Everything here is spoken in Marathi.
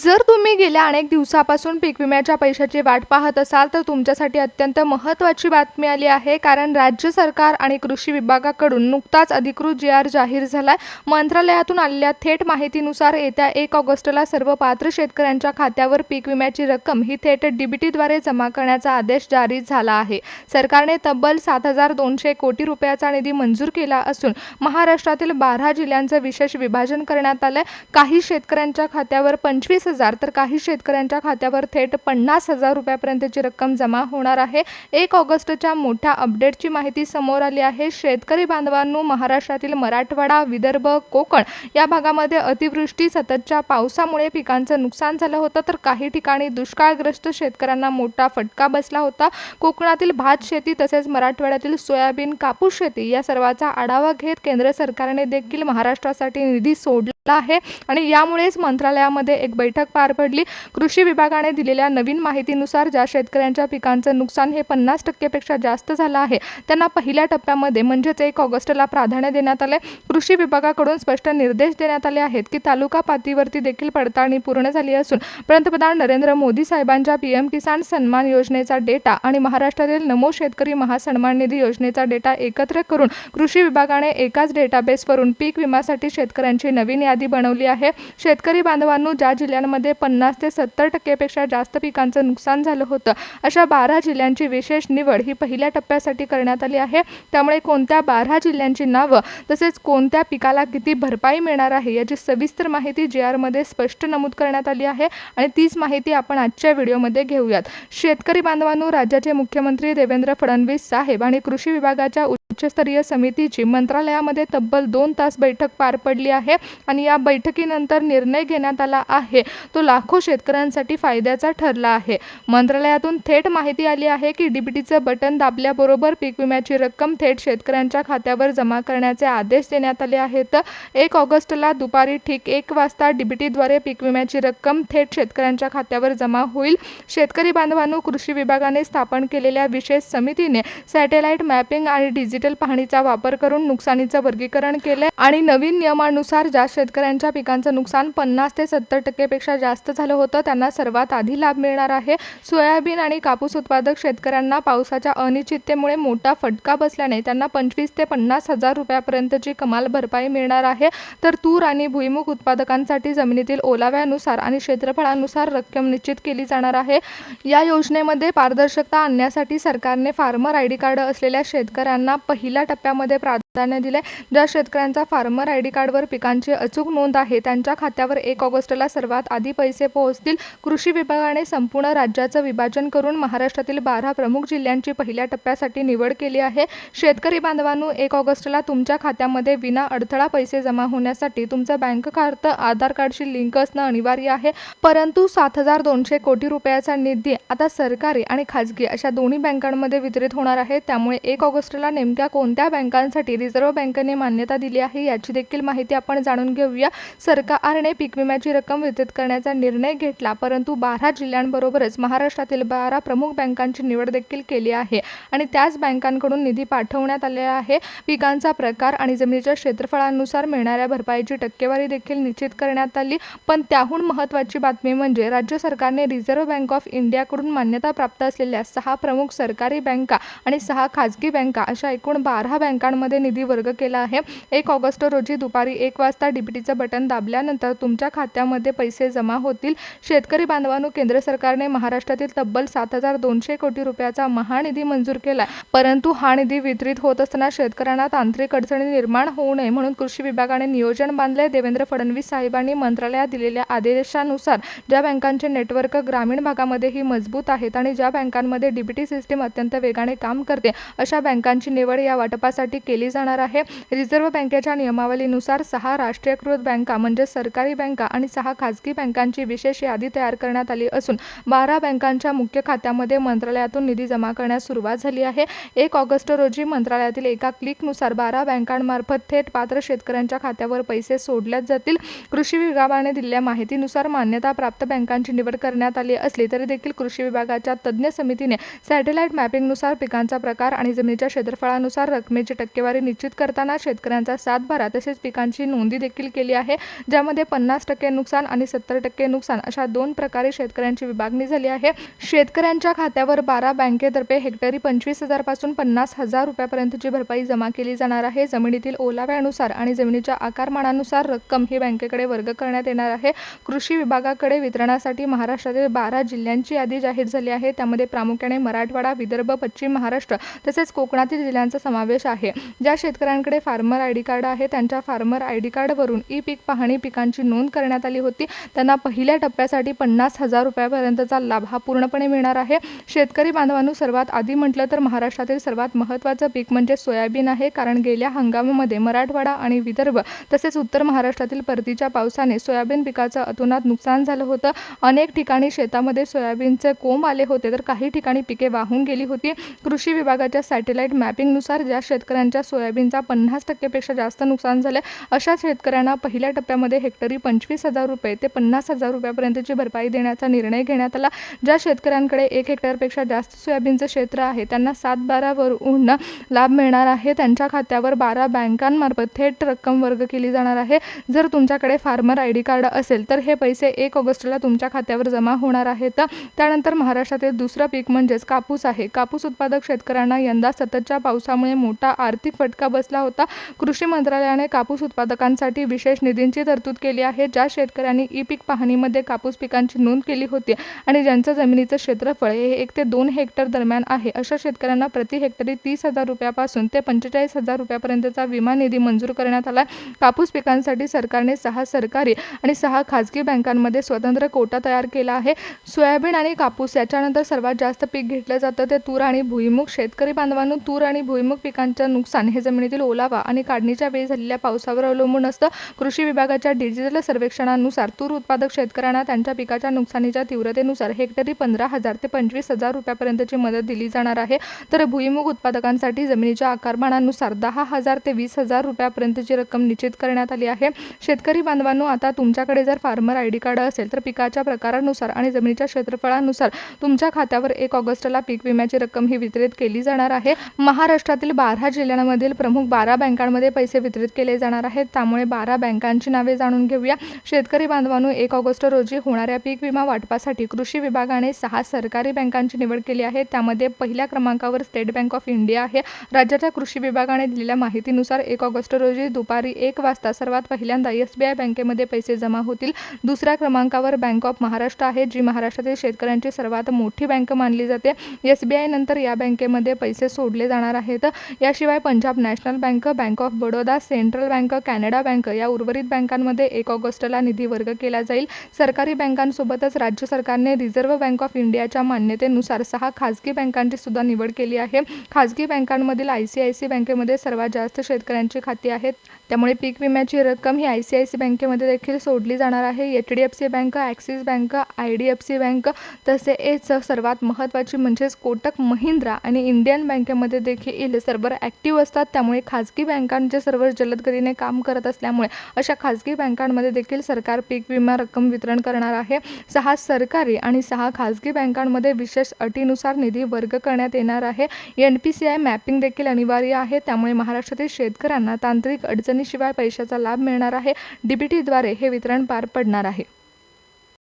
जर तुम्ही गेल्या अनेक दिवसापासून पीक विम्याच्या पैशाची वाट पाहत असाल तर तुमच्यासाठी अत्यंत महत्त्वाची बातमी आली आहे, कारण राज्य सरकार आणि कृषी विभागाकडून नुकताच अधिकृत जी.आर. जाहीर झालाय. मंत्रालयातून आलेल्या थेट माहितीनुसार येत्या 1 ऑगस्टला सर्व पात्र शेतकऱ्यांच्या खात्यावर पीक विम्याची रक्कम ही थेट डीबीटीद्वारे जमा करण्याचा आदेश जारी झाला आहे. सरकारने तब्बल 7,200 कोटी रुपयाचा निधी मंजूर केला असून महाराष्ट्रातील 12 जिल्ह्यांचं विशेष विभाजन करण्यात आलंय. काही शेतकऱ्यांच्या खात्यावर 25,000 तर काही शेतकऱ्यांच्या खात्यावर थेट 50,000 रुपयापर्यंतची रक्कम जमा होणार आहे. 1 ऑगस्टच्या मोठ्या अपडेटची माहिती समोर आली आहे. शेतकरी बांधवांनो, महाराष्ट्रातील मराठवाडा, विदर्भ, कोकण या भागामध्ये अतिवृष्टी, सततच्या पावसामुळे पिकांचं नुकसान झालं होतं, तर काही ठिकाणी दुष्काळग्रस्त शेतकऱ्यांना मोठा फटका बसला होता. कोकणातील भात शेती तसेच मराठवाड्यातील सोयाबीन, कापूस शेती या सर्वाचा आढावा घेत केंद्र सरकारने देखील महाराष्ट्रासाठी निधी सोडला आहे आणि यामुळेच मंत्रालयामध्ये एक बैठक पार पडली. कृषी विभागाने दिलेल्या नवीन माहितीनुसार ज्या शेतकऱ्यांच्या पिकांचं नुकसान हे 50% पेक्षा जास्त झालं आहे त्यांना पहिल्या टप्प्यामध्ये म्हणजेच 1 ऑगस्टला प्राधान्य देण्यात आले. कृषी विभागाकडून स्पष्ट निर्देश देण्यात आले आहेत की तालुका पातळीवरती देखील पडताळणी पूर्ण झाली असून पंतप्रधान नरेंद्र मोदी साहेबांच्या पीएम किसान सन्मान योजनेचा डेटा आणि महाराष्ट्रातील नमो शेतकरी महासन्मान निधी योजनेचा डेटा एकत्र करून कृषी विभागाने एकाच डेटाबेसवरून पीक विम्यासाठी शेतकऱ्यांची नवीन यादी बनवली आहे. शेतकरी बांधवांनो, ज्या जिल्ह्यांमध्ये 50 ते 70% पेक्षा जास्त पिकांचं नुकसान झालं होतं अशा 12 जिल्ह्यांची विशेष निवड ही पहिल्या टप्प्यासाठी करण्यात आली आहे. त्यामुळे कोणत्या 12 जिल्ह्यांची नावं तसेच कोणत्या पिकाला किती भरपाई मिळणार आहे याची सविस्तर माहिती जी.आर. मध्ये स्पष्ट नमूद करण्यात आली आहे आणि तीच माहिती आपण आजच्या व्हिडिओमध्ये घेऊयात. शेतकरी बांधवांनो, राज्याचे मुख्यमंत्री देवेंद्र फडणवीस साहेब आणि कृषी विभागाच्या उच्चस्तरीय समितीची मंत्रालयामध्ये तब्बल 2 तास बैठक पार पडली आहे आणि या बैठकीनंतर निर्णय घेण्यात आला आहे तो लाखो शेतकऱ्यांसाठी फायद्याचा ठरला आहे. मंत्रालयातून थेट माहिती आली आहे की डीबीटीचं बटन दाबल्याबरोबर पीक विम्याची रक्कम थेट शेतकऱ्यांच्या खात्यावर जमा करण्याचे आदेश देण्यात आले आहेत. 1 ऑगस्टला दुपारी ठीक 1 वाजता डीबीटीद्वारे पीक विम्याची रक्कम थेट शेतकऱ्यांच्या खात्यावर जमा होईल. शेतकरी बांधवांनो, कृषी विभागाने स्थापन केलेल्या विशेष समितीने सॅटेलाइट मॅपिंग आणि डिजिटल पाहणीचा वापर करून नुकसानीचं वर्गीकरण केले आणि नवीन नियमानुसार ज्या शेतकऱ्यांच्या पिकांचं नुकसान 50 ते 70% पेक्षा जास्त झालं होतं त्यांना सर्वात आधी लाभ मिळणार आहे. सोयाबीन आणि कापूस उत्पादक शेतकऱ्यांना पावसाच्या अनिश्चिततेमुळे मोठा फटका बसल्याने त्यांना 25 ते 50,000 रुपयापर्यंतची कमाल भरपाई मिळणार आहे. तर तूर आणि भुईमूग उत्पादकांसाठी जमिनीतील ओलाव्यानुसार आणि क्षेत्रफळानुसार रक्कम निश्चित केली जाणार आहे. या योजनेमध्ये पारदर्शकता आणण्यासाठी सरकारने फार्मर आयडी कार्ड असलेल्या शेतकऱ्यांना पहिल्या टप्प्यामध्ये प्राधान्य दिले. ज्या शेतकऱ्यांचा फार्मर आयडी कार्डवर पिकांची अचूक नोंद आहे त्यांच्या खात्यावर 1 ऑगस्टला सर्वात आधी पैसे पोहोचतील. कृषी विभागाने संपूर्ण राज्याचं विभाजन करून महाराष्ट्रातील 12 प्रमुख जिल्ह्यांची पहिल्या टप्प्यासाठी निवड केली आहे. शेतकरी बांधवांनो, 1 ऑगस्टला तुमच्या खात्यामध्ये विना अडथळा पैसे जमा होण्यासाठी तुमचं बँक खातं आधार कार्डशी लिंक असणं अनिवार्य आहे. परंतु 7,200 कोटी रुपयाचा निधी आता सरकारी आणि खाजगी अशा दोन्ही बँकांमध्ये वितरित होणार आहे. त्यामुळे 1 ऑगस्टला नेमक्या कोणत्या बँकांसाठी रिझर्व्ह बँकेने मान्यता दिली आहे याची देखील माहिती आपण जाणून घेऊया. सरकारने पीक विम्याची रक्कम वितरित करण्याचा निर्णय घेतला, परंतु 12 जिल्ह्यांबरोबरच महाराष्ट्रातील 12 प्रमुख बँकांची निवड देखील केली आहे आणि त्याच बँकांकडून निधी पाठवण्यात आलेला आहे. पिकांचा प्रकार आणि जमिनीच्या क्षेत्रफळानुसार मिळणाऱ्या भरपाईची टक्केवारी देखील निश्चित करण्यात आली. पण त्याहून महत्त्वाची बातमी म्हणजे राज्य सरकारने रिझर्व्ह बँक ऑफ इंडियाकडून मान्यता प्राप्त असलेल्या 6 प्रमुख सरकारी बँका आणि 6 खाजगी बँका अशा एकूण 12 बँकांमध्ये निधी वर्ग केला आहे. 1 ऑगस्ट रोजी दुपारी 1 वाजता डीबीटीचं बटन दाबल्यानंतर तुमच्या खात्यामध्ये पैसे जमा होतील. शेतकरी बांधवांनो, केंद्र सरकारने महाराष्ट्रातील तब्बल 7,200 कोटी रुपयाचा महानिधी मंजूर केला, परंतु हा निधी वितरित होत असताना शेतकऱ्यांना तांत्रिक अडचणी निर्माण होऊ नये म्हणून कृषी विभागाने नियोजन बांधले. देवेंद्र फडणवीस साहेबांनी मंत्रालयात दिलेल्या आदेशानुसार ज्या बँकांचे नेटवर्क ग्रामीण भागामध्येही मजबूत आहेत आणि ज्या बँकांमध्ये डीबीटी सिस्टीम अत्यंत वेगाने काम करते अशा बँकांची निवड या वाटपासाठी केली जाणार आहे. रिझर्व्ह बँकेच्या नियमावलीनुसार 6 राष्ट्रीयकृत बँका म्हणजे सरकारी बँका आणि 6 खाजगी बँकांची विशेष यादी तयार करण्यात आली असून 12 बँकांच्या मुख्य खात्यामध्ये मंत्रालयातून निधी जमा करण्यास सुरुवात झाली आहे. 1 ऑगस्ट रोजी मंत्रालयातील एका क्लिकनुसार 12 बँकांमार्फत थेट पात्र शेतकऱ्यांच्या खात्यावर पैसे सोडल्यात जातील. कृषी विभागाने दिलेल्या माहितीनुसार मान्यता प्राप्त बँकांची निवड करण्यात आली असली तरी देखील कृषी विभागाच्या तज्ज्ञ समितीने सॅटेलाइट मॅपिंगनुसार पिकांचा प्रकार आणि जमिनीच्या क्षेत्रफळानुसार रकमेची टक्केवारी निश्चित करताना शेतकऱ्यांचा सातबारा तसेच पिकांची नोंदी देखील केली आहे, ज्यामध्ये 50% नुकसान आणि 70% नुकसान अशा 2 प्रकारे शेतकऱ्यांची विभागणी झाली आहे. शेतकऱ्यांच्या खात्यावर 12 बँकेतर्फे हेक्टरी 25,000 पासून 50,000 रुपयापर्यंतची भरपाई जमा केली जाणार आहे. जमिनीतील ओलाव्यानुसार आणि जमिनीच्या आकारमानानुसार रक्कम ही बँकेकडे वर्ग करण्यात येणार आहे. कृषी विभागाकडे वितरणासाठी महाराष्ट्रातील 12 जिल्ह्यांची यादी जाहीर झाली आहे. त्यामध्ये प्रामुख्याने मराठवाडा, विदर्भ, पश्चिम महाराष्ट्र तसेच कोकणातील जिल्ह्यांचा समावेश आहे. ज्या शेतकऱ्यांकडे फार्मर आयडी कार्ड आहे त्यांच्या फार्मर आयडी कार्डवरून ई पीक पाहणी पिकांची नोंद करण्यात आली होती. त्यांना पहिल्या टप्प्यासाठी 50,000 रुपयापर्यंतचा लाभ हा पूर्णपणे मिळणार आहे. शेतकरी बांधवांनो, सर्वात आधी म्हटलं तर महाराष्ट्रातील सर्वात महत्त्वाचं पीक म्हणजे सोयाबीन आहे, कारण गेल्या हंगामामध्ये मराठवाडा आणि विदर्भ तसेच उत्तर महाराष्ट्रातील परतीच्या पावसाने सोयाबीन पिकाचं अतोनात नुकसान झालं होतं. अनेक ठिकाणी शेतामध्ये सोयाबीनचे कोंब आले होते, तर काही ठिकाणी पिके वाहून गेली होती. कृषी विभागाच्या सॅटेलाइट मॅपिंगनुसार ज्या शेतकऱ्यांच्या सोयाबीनचा 50% पेक्षा जास्त नुकसान झाले अशा शेतकऱ्यांना पहिल्या टप्प्यामध्ये हेक्टरी 25,000 रुपये ते 50,000 रुपयापर्यंतची भरपाई देण्याचा निर्णय घेण्यात आला. ज्या शेतकऱ्यांकडे 1 हेक्टरपेक्षा जास्त सोयाबीनचं क्षेत्र आहे त्यांना 7/12 वरून लाभ मिळणार आहे. त्यांच्या खात्यावर 12 बँकांमार्फत थेट रक्कम वर्ग केली जाणार आहे. जर तुमच्याकडे फार्मर आयडी कार्ड असेल तर हे पैसे 1 ऑगस्टला तुमच्या खात्यावर जमा होणार आहेत. त्यानंतर महाराष्ट्रातील दुसरं पीक म्हणजेच कापूस आहे. कापूस उत्पादक शेतकऱ्यांना यंदा सततच्या पावसामुळे मोठा आर्थिक फटका बसला होता. कृषी मंत्रालयाने कापूस उत्पादकांसाठी विशेष निधींची तरतूद केली आहे. ज्या शेतकऱ्यांनी ई पीक पाहणीमध्ये कापूस पिकांची नोंद केली होती आणि ज्यांचं जमिनीचं क्षेत्रफळ हे 1 ते 2 हेक्टर दरम्यान आहे अशा शेतकऱ्यांना प्रति हेक्टरी 30,000 रुपयापासून ते 45,000 रुपयापर्यंतचा विमा निधी मंजूर करण्यात आला. कापूस पिकांसाठी सरकारने 6 सरकारी आणि 6 खाजगी बँकांमध्ये स्वतंत्र कोटा तयार केला आहे. सोयाबीन आणि कापूस याच्यानंतर सर्वात जास्त पीक घेतलं जातं ते तूर आणि भुईमूग. शेतकरी बांधवांनो, तूर आणि भुईमूग पिकांचं नुकसान हे जमिनीतील ओलावा आणि काढणीच्या वेळी झालेल्या पावसावर अवलंबून असतं. कृषी विभागाच्या डिजिटल सर्वेक्षणानुसार तूर उत्पादक शेतकऱ्यांना त्यांच्या पिकाच्या नुकसानीच्या तीव्रतेनुसार हेक्टरी 15,000 ते 25,000 रुपयापर्यंतची मदत दिली जाणार आहे. तर भुईमूग उत्पादकांसाठी जमिनीच्या आकारमानानुसार 10,000 ते 20,000 रुपयापर्यंतची रक्कम निश्चित करण्यात आली आहे. शेतकरी बांधवांनो, आता तुमच्याकडे जर फार्मर आयडी कार्ड असेल तर पिकाच्या प्रकारानुसार आणि जमिनीच्या क्षेत्रफळानुसार तुमच्या खात्यावर 1 ऑगस्टला पीक विम्याची रक्कम ही वितरित केली जाणार आहे. महाराष्ट्रातील 12 जिल्ह्यांमधील प्रमुख 12 बँकांमध्ये पैसे वितरित केले जाणार आहेत. त्यामुळे 12 बँकांची नावे जाणून घेऊया. शेतकरी बांधवांनो, 1 ऑगस्ट रोजी होणाऱ्या पीक विमा वाटपासाठी कृषी विभागाने 6 सरकारी बँकांची निवड केली आहे. त्यामध्ये पहिल्या क्रमांकावर स्टेट बँक ऑफ इंडिया आहे. राज्याच्या कृषी विभागाने दिलेल्या माहितीनुसार 1 ऑगस्ट रोजी दुपारी 1 वाजता सर्वात पहिल्यांदा SBI बँकेमध्ये पैसे जमा होतील. दुसऱ्या क्रमांकावर बँक ऑफ महाराष्ट्र आहे, जी महाराष्ट्रातील शेतकऱ्यांची सर्वात मोठी बँक मानली जाते. SBI नंतर या बँकेमध्ये पैसे सोडले जाणार आहेत. याशिवाय Punjab national bank, bank of Baroda, central bank, Canada bank या उर्वरित बँकांमध्ये 1 ऑगस्टला निधी वर्ग केला जाईल. सरकारी बँकांसोबतच राज्य सरकारने रिझर्व्ह बँक ऑफ इंडियाच्या मान्यतेनुसार 6 खाजगी बँकांची सुद्धा निवड केली आहे. खाजगी बँकांमधील ICICI बँकेमध्ये सर्वात जास्त शेतकऱ्यांची खाती आहेत. त्यामुळे पीक विम्याची रक्कम ही ICICI बँकेमध्ये देखील सोडली जाणार आहे. HDFC bank, axis bank, IDFC bank तसेच सर्वात महत्त्वाची म्हणजेच कोटक महिंद्रा आणि इंडियन बँकेमध्ये देखील सर्व्हर ॲक्टिव्ह असतात. त्यामुळे खाजगी बँकांचे सर्व्हर जलद गतीने काम करत असल्यामुळे अशा खाजगी बँकांमध्ये देखील सरकार पीक विमा रक्कम वितरण करणार आहे. 6 सरकारी आणि 6 खाजगी बँकांमध्ये विशेष अटीनुसार निधी वर्ग करण्यात येणार आहे. NPCI मॅपिंग देखील अनिवार्य आहे. त्यामुळे महाराष्ट्रातील शेतकऱ्यांना तांत्रिक अडचणीशिवाय पैशाचा लाभ मिळणार आहे. DBTद्वारे हे वितरण पार पडणार आहे.